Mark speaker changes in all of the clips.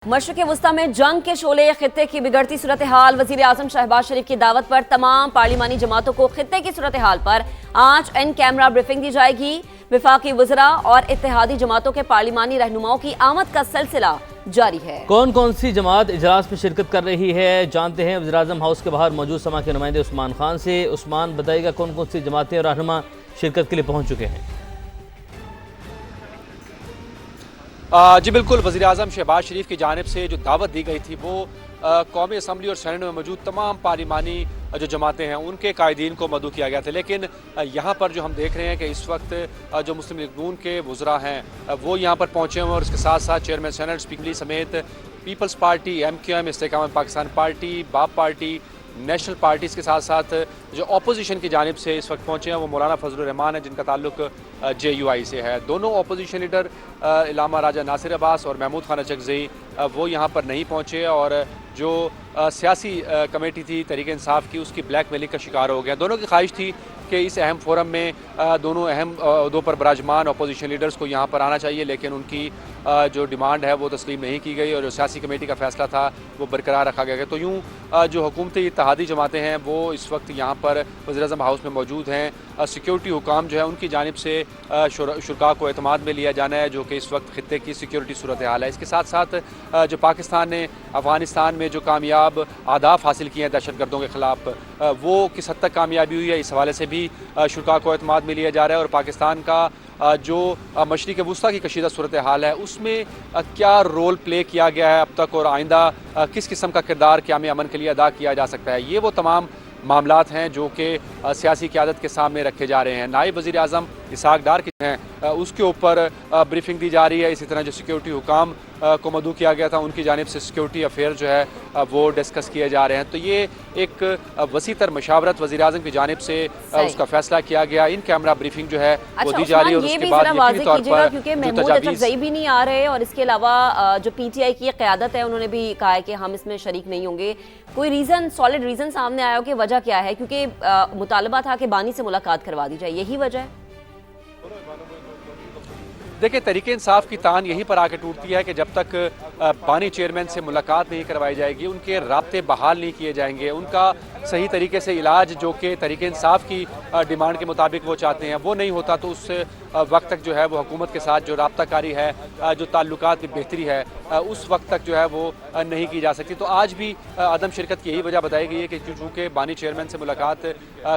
Speaker 1: मशरिक़ वस्ता में जंग के शोले, खित्ते की बिगड़ती सूरत हाल। वज़ीर आज़म शहबाज शरीफ की दावत पर तमाम पार्लिमानी जमातों को खित्ते की सूरत हाल पर आज इन कैमरा ब्रीफिंग दी जाएगी। वफाकी वज़रा और इत्तेहादी जमातों के पार्लिमानी रहनुमाओं की आमद का सिलसिला जारी है।
Speaker 2: कौन कौन सी जमात इजलास में शिरकत कर रही है, जानते हैं वज़ीर आज़म हाउस के बाहर मौजूद समा के नुमाइंदे उस्मान खान से। उस्मान, बताइएगा कौन कौन सी जमातें और रहनुमा शिरकत के लिए पहुँच चुके हैं?
Speaker 3: जी बिल्कुल, वज़ीर आज़म शहबाज शरीफ की जानिब से जो दावत दी गई थी वो कौमी असम्बली और सेनेट में मौजूद तमाम पार्लिमानी जो जमातें हैं उनके कायदीन को मदऊ किया गया था। लेकिन यहाँ पर जो हम देख रहे हैं कि इस वक्त जो मुस्लिम लीग नून के वज़रा हैं वो यहाँ पर पहुँचे हुए और इसके साथ साथ चेयरमैन सेनेट स्पीकर समेत peoples party, MQM, Istehkam Pakistan party, BAP party, national parties के साथ साथ जो अपोजिशन की जानिब से इस वक्त पहुँचे हैं वो मौलाना फजलुर रहमान है, जिनका ताल्लुक JUI से है। दोनों अपोजिशन लीडर इलामा राजा नासिर अब्बास और महमूद खान अचकज़ई वो यहाँ पर नहीं पहुँचे और जो सियासी कमेटी थी तहरीक इंसाफ की उसकी ब्लैकमेलिंग का शिकार हो गया। दोनों की ख्वाहिश थी कि इस अहम फोरम में दोनों अहम अहदों पर बराजमान अपोजिशन लीडर्स को यहाँ पर आना चाहिए, लेकिन उनकी जो डिमांड है वो तस्लीम नहीं की गई और जो सियासी कमेटी का फ़ैसला था वो बरकरार रखा गया। तो यूँ जो हुकूमती इत्तेहादी जमातें हैं वो इस वक्त यहाँ पर वज़ीर-ए-आज़म हाउस में मौजूद हैं। सिक्योरिटी हुकाम जो है उनकी जानिब से शुरका को एतमाद में लिया जाना है, जो कि इस वक्त खित्ते की सिक्योरिटी सूरत हाल है। इसके साथ साथ जो पाकिस्तान ने अफ़गानिस्तान में जो कामयाब अहदाफ हासिल किए हैं दहशत गर्दों के ख़िलाफ़ वो किस हद तक कामयाबी हुई है, इस हवाले से भी शुरका को एतमाद में लिया जा रहा है। और पाकिस्तान का जो मशरिक़ वस्ता की कशीदा सूरत हाल है उसमें क्या रोल प्ले किया गया है अब तक और आइंदा किस किस्म का किरदार क़याम अमन के लिए अदा किया जा सकता है, ये वो तमाम मामलात हैं जो कि सियासी क़यादत के सामने रखे जा रहे हैं। नायब वज़ीर आज़म इसहाक़ डार के हैं उसके ऊपर ब्रीफिंग दी जा रही है। इसी तरह जो सिक्योरिटी हुकाम को मदऊ किया गया था उनकी जानिब से सिक्योरिटी अफेयर जो है वो डिस्कस किए जा रहे हैं। तो ये एक वसी तर मशावरत वज़ीर आज़म की जानिब से उसका फैसला किया गया। इन कैमरा ब्रीफिंग जो है वो दी जा रही है और उसके बाद यकीनी तौर पर
Speaker 1: क्योंकि महमूद अचकज़ई भी नहीं आ रहे और इसके अलावा जो PTI की क़यादत है उन्होंने भी कहा है कि हम इसमें शरीक नहीं होंगे। कोई रीज़न, सॉलिड रीज़न सामने आया हो कि वजह क्या है? क्योंकि मुतालबा था कि बानी से मुलाकात करवा दी जाए, यही वजह है?
Speaker 3: देखिए, तहरीक इंसाफ की तान यहीं पर आके टूटती है कि जब तक बानी चेयरमैन से मुलाकात नहीं करवाई जाएगी, उनके राब्ते बहाल नहीं किए जाएंगे, उनका सही तरीके से इलाज जो कि तहरीक इंसाफ की डिमांड के मुताबिक वो चाहते हैं वो नहीं होता, तो उस वक्त तक जो है वो हुकूमत के साथ जो राब्ताकारी है, जो ताल्लुकात में बेहतरी है, उस वक्त तक जो है वो नहीं की जा सकती। तो आज भी अदम शिरकत की यही वजह बताई गई है कि चूँकि बानी चेयरमैन से मुलाकात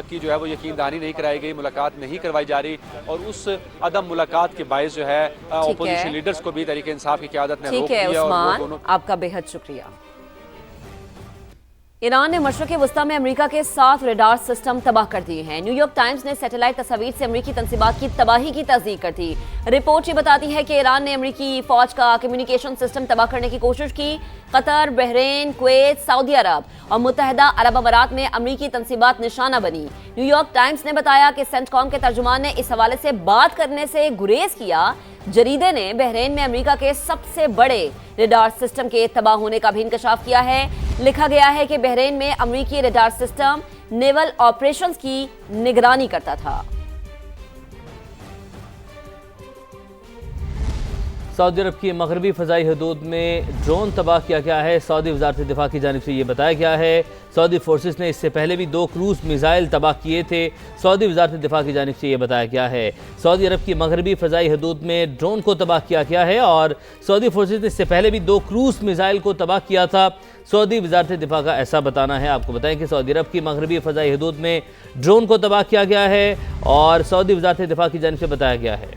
Speaker 3: की जो है वो यकीन दहानी नहीं कराई गई, मुलाकात नहीं करवाई जा रही और उस अदम मुलाकात के बायस जो है अपोजिशन लीडर्स को भी तहरीक इंसाफ की क़यादत ने रोक दिया।
Speaker 1: उस्मान, आपका बेहद शुक्रिया। ईरान ने मशरिक़ वस्ता में अमेरिका के 7 रडार सिस्टम तबाह कर दिए हैं। न्यूयॉर्क टाइम्स ने सैटेलाइट तस्वीर से अमेरिकी तंसीबात की तबाही की तस्दीक कर दी। रिपोर्ट ये बताती है कि ईरान ने अमेरिकी फौज का कम्युनिकेशन सिस्टम तबाह करने की कोशिश की। कतर, बहरीन, कुवैत, सऊदी अरब और मुत्तहिदा अरब अमारात में अमेरिकी तंसीबात निशाना बनी। न्यूयॉर्क टाइम्स ने बताया कि सेंटकॉम के तर्जुमान ने इस हवाले से बात करने से गुरेज किया। जरीदे ने बहरीन में अमेरिका के सबसे बड़े रडार सिस्टम के तबाह होने का भी इंकशाफ किया है। लिखा गया है कि बहरीन में अमेरिकी रडार सिस्टम नेवल ऑपरेशंस की निगरानी करता था।
Speaker 2: सऊदी अरब की मगरबी फ़ज़ाई हदूद में ड्रोन तबाह किया गया है। सऊदी वज़ारत दिफ़ा की जानिब से ये बताया गया है। सऊदी फोर्सेस ने इससे पहले भी 2 क्रूज़ मिसाइल तबाह किए थे। सऊदी वज़ारत दिफ़ा की जानिब से ये बताया गया है। सऊदी अरब की मगरबी फ़ज़ाई हदूद में ड्रोन को तबाह किया गया है और सऊदी फोर्सेस ने इससे पहले भी 2 क्रूज़ मिसाइल को तबाह किया था। सऊदी वज़ारत दिफ़ा का ऐसा बताना है। आपको बताएं कि सऊदी अरब की मगरबी फ़ज़ाई हदूद में ड्रोन को तबाह किया गया है और सऊदी वज़ारत दिफ़ा की जानिब से बताया गया है।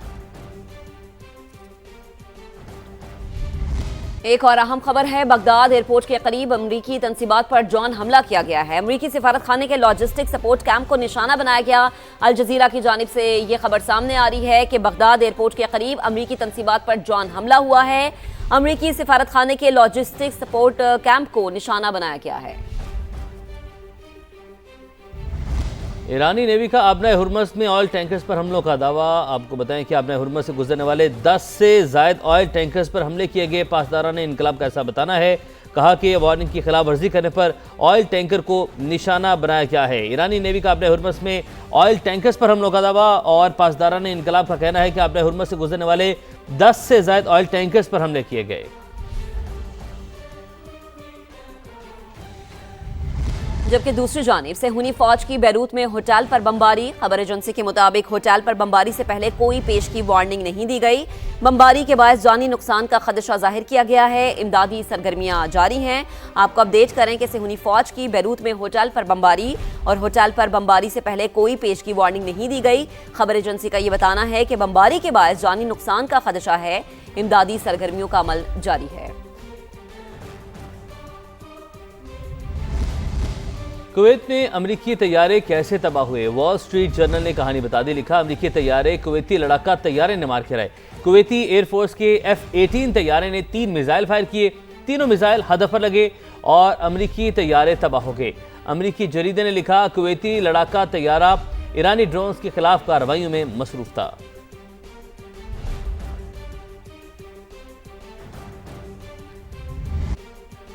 Speaker 1: एक और अहम खबर है, बगदाद एयरपोर्ट के करीब अमरीकी तंसीबात पर ड्रोन हमला किया गया है। अमरीकी सिफारत खाने के लॉजिस्टिक सपोर्ट कैंप को निशाना बनाया गया। अल जजीरा की जानिब से ये खबर सामने आ रही है कि बगदाद एयरपोर्ट के करीब अमरीकी तंसीबात पर ड्रोन हमला हुआ है। अमरीकी सिफारत खाने के लॉजिस्टिक सपोर्ट कैंप को निशाना बनाया गया है।
Speaker 2: ईरानी नेवी का आबना हुर्मस में ऑयल टैंकर्स पर हमलों का दावा। आपको बताएं कि आबना हुर्मस से गुजरने वाले 10 से ज़ायद ऑयल टैंकर्स पर हमले किए गए। पासदारान इनकलाब का ऐसा बताना है। कहा कि वार्निंग की खिलाफ वर्जी करने पर ऑयल टैंकर को निशाना बनाया गया है। ईरानी नेवी का आबना हुर्मस में ऑयल टैंकर्स पर हमलों का दावा और पासदारान इनकलाब का कहना है कि आबना हुर्मस से गुजरने वाले 10 से ज़ायद ऑयल टैंकर्स पर हमले किए गए।
Speaker 1: जबकि दूसरी जानिब सेहूनी फौज की बैरूत में होटल पर बमबारी। खबर एजेंसी के मुताबिक होटल पर बमबारी से पहले कोई पेशगी वार्निंग नहीं दी गई। बमबारी के बायस जानी नुकसान का खदशा जाहिर किया गया है। इमदादी सरगर्मियां जारी हैं। आपको अपडेट करें कि सेहूनी फौज की बैरूत में होटल पर बमबारी और होटल पर बमबारी से पहले कोई पेशगी वार्निंग नहीं दी गई। खबर एजेंसी का ये बताना है कि बमबारी के बायस जानी नुकसान का खदशा है। इमदादी सरगर्मियों का अमल जारी है।
Speaker 2: कुवैत में अमरीकी तैयारे कैसे तबाह हुए? वॉल स्ट्रीट जर्नल ने कहानी बता दी। लिखा, अमरीकी तैयारे कुवैती लड़ाका तैयारे ने मार गिराए। कुवैती एयरफोर्स के F-18 तैयारे ने 3 मिसाइल फायर किए। तीनों मिसाइल हदफ पर लगे और अमरीकी तैयारे तबाह हो गए। अमरीकी जरीदे ने लिखा, कुवैती लड़ाका तैयारा ईरानी ड्रोन्स के खिलाफ कार्रवाइयों में मसरूफ था।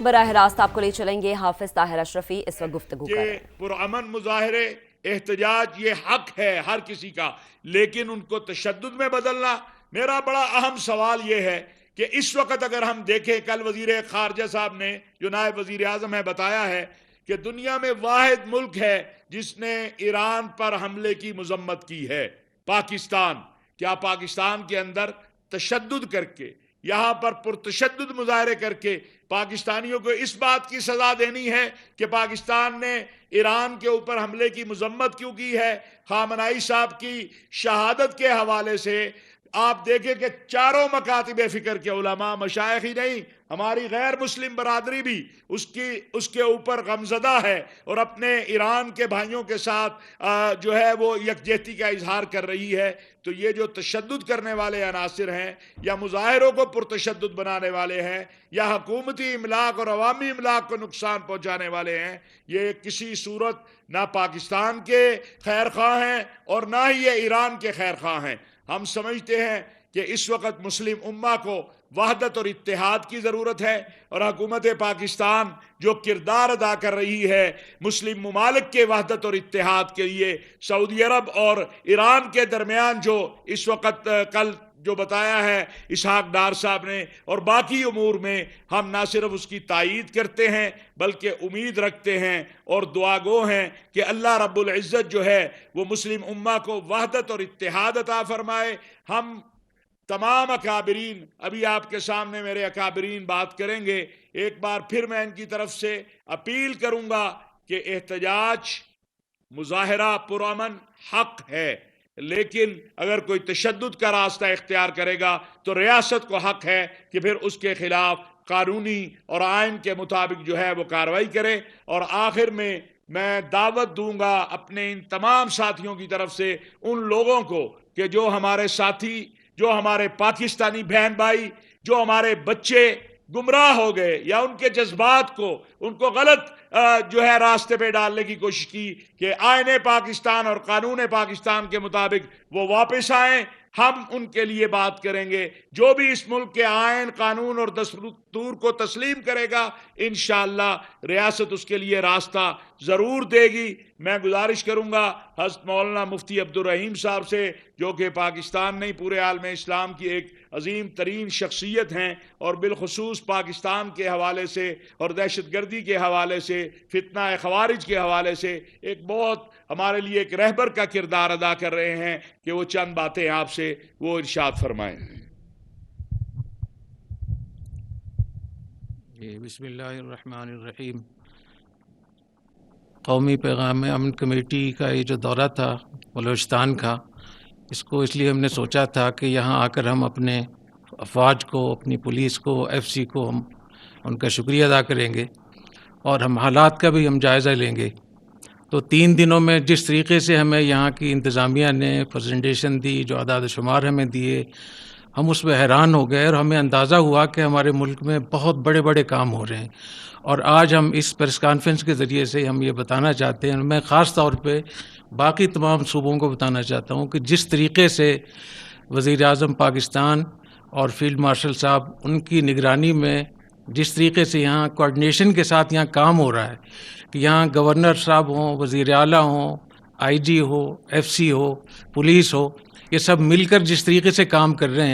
Speaker 1: बराह रास्त आपको ले चलेंगे हाफिज ताहिर अशरफी इस वक्त गुफ्तगू कर रहे हैं।
Speaker 4: पुरअमन मुजाहरे एहतजाज ये हक है हर किसी का, लेकिन उनको तशद्दुद में बदलना, मेरा बड़ा अहम सवाल ये है कि इस वक्त अगर हम देखें, कल वजीर खारजा साहब ने जो नायब वजीर आजम है बताया है कि दुनिया में वाहिद मुल्क है जिसने ईरान पर हमले की मजम्मत की है, पाकिस्तान। क्या पाकिस्तान के अंदर तशद्दुद करके, यहाँ पर पुरतशद्दुद मुजाहरे करके पाकिस्तानियों को इस बात की सजा देनी है कि पाकिस्तान ने ईरान के ऊपर हमले की मजम्मत क्यों की है? खामनाई साहब की शहादत के हवाले से आप देखें कि चारों मकातिब फिक्र के उलमा, मशाइख ही नहीं, हमारी गैर मुस्लिम बरादरी भी उसके ऊपर गमजदा है और अपने ईरान के भाइयों के साथ जो है वो यकजहती का इजहार कर रही है। तो ये जो तशद्दुद करने वाले अनासिर हैं या मुजाहिरों को पुरतशद्दुद बनाने वाले हैं या हुकूमती इमलाक और अवामी इमलाक को नुकसान पहुंचाने वाले हैं, ये किसी सूरत ना पाकिस्तान के खैर ख्वाह हैं और ना ही ये ईरान के खैर ख्वाह हैं। हम समझते हैं कि इस वक्त मुस्लिम उम्मा को वहदत और इत्तेहाद की ज़रूरत है और हुकूमत पाकिस्तान जो किरदार अदा कर रही है मुस्लिम ममालिक के वहदत और इत्तेहाद के लिए, सऊदी अरब और ईरान के दरमियान जो इस वक्त कल जो बताया है इसहाक डार साहब ने, और बाकी उमूर में हम ना सिर्फ उसकी तायीद करते हैं बल्कि उम्मीद रखते हैं और दुआगो हैं कि अल्लाह रब्बुल इज़्ज़त जो है वो मुस्लिम उम्मा को वहदत और इत्तेहाद अता फरमाए। हम तमाम अकाबरीन, अभी आपके सामने मेरे अकाबरीन बात करेंगे, एक बार फिर मैं इनकी तरफ से अपील करूंगा कि एहतजाज, मुजाहरा पुरअमन हक है, लेकिन अगर कोई तशद्दुद का रास्ता इख्तियार करेगा तो रियासत को हक है कि फिर उसके खिलाफ कानूनी और आइन के मुताबिक जो है वो कार्रवाई करे। और आखिर में मैं दावत दूंगा अपने इन तमाम साथियों की तरफ से उन लोगों को कि जो हमारे साथी, जो हमारे पाकिस्तानी बहन भाई, जो हमारे बच्चे गुमराह हो गए या उनके जज्बात को, उनको गलत जो है रास्ते पे डालने की कोशिश की कि आईने पाकिस्तान और कानून पाकिस्तान के मुताबिक वो वापस आएं, हम उनके लिए बात करेंगे। जो भी इस मुल्क के आइन, कानून और दस्तूर को तस्लीम करेगा, इंशाअल्लाह रियासत उसके लिए रास्ता ज़रूर देगी। मैं गुजारिश करूंगा हज़रत मौलाना मुफ्ती अब्दुल रहीम साहब से, जो कि पाकिस्तान नहीं पूरे आलम इस्लाम की एक अजीम तरीन शख्सियत हैं और बिलखुसूस पाकिस्तान के हवाले से और दहशतगर्दी के हवाले से, फितना खवारिज के हवाले से एक बहुत हमारे लिए एक रहबर का किरदार अदा कर रहे हैं, कि वो चंद बातें आपसे वो इरशाद फरमाएं।
Speaker 5: बिस्मिल्लाहिर्रहमानिर्रहीम। कौमी पैगाम अमन कमेटी का ये जो दौरा था बलूचिस्तान का, इसको इसलिए हमने सोचा था कि यहाँ आकर हम अपने अफवाज को, अपनी पुलिस को, FC को हम उनका शुक्रिया अदा करेंगे और हम हालात का भी हम जायज़ा लेंगे। तो 3 दिनों में जिस तरीके से हमें यहाँ की इंतज़ामिया ने प्रेजेंटेशन दी, जो आदाद शुमार हमें दिए, हम उसमें हैरान हो गए और हमें अंदाज़ा हुआ कि हमारे मुल्क में बहुत बड़े बड़े काम हो रहे हैं। और आज हम इस प्रेस कॉन्फ्रेंस के ज़रिए से हम ये बताना चाहते हैं, मैं ख़ास तौर पे बाकी तमाम सूबों को बताना चाहता हूँ कि जिस तरीके से वज़ीर आज़म पाकिस्तान और फील्ड मार्शल साहब उनकी निगरानी में जिस तरीके से यहाँ कोऑर्डिनेशन के साथ यहाँ काम हो रहा है, कि यहाँ गवर्नर साहब हों, वज़ीर आला हों, IG हो, FC हो, पुलिस हो, ये सब मिलकर जिस तरीके से काम कर रहे हैं,